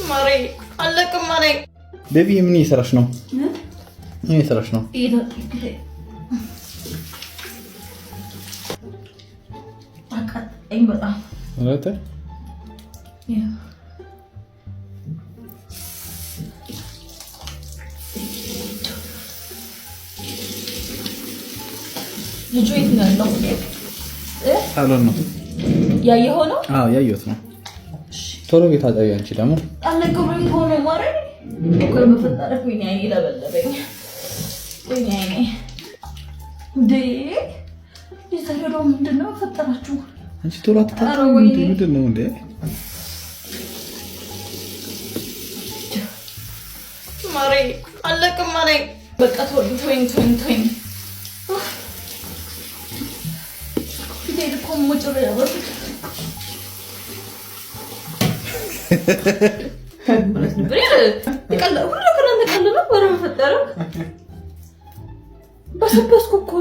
ማሬ አለቅም ማሬ ቤቢ ምን እየሰራሽ ነው? ምን እየሰራሽ ነው? አቃጠኝ በጣም ማለት ልጁ የት ነው ያለው? ሳሎን ነው ያየኸው ነው? አዎ ያየሁት ነው። ቶሎ ቤት አጣዩ። አንቺ ደግሞ አለቀም ሆነ ማሬ እኮ በፈጠረክ ወይኔ አይኔ ለበለበኝ ወይኔ አይኔ እንዴ ይዘረው ምንድነው ፈጠራችሁ? አንቺ ቶሎ አትታጠቢ ምንድነው እንዴ? ማሬ አለቀም ማሬ በቃ ተወኝ ፊቴልኮም ሙጭር ያበርክ ሁሉ ከናንተ ቀልድ ነው። ወረ መፈጠረክ በሰበስኩ እኮ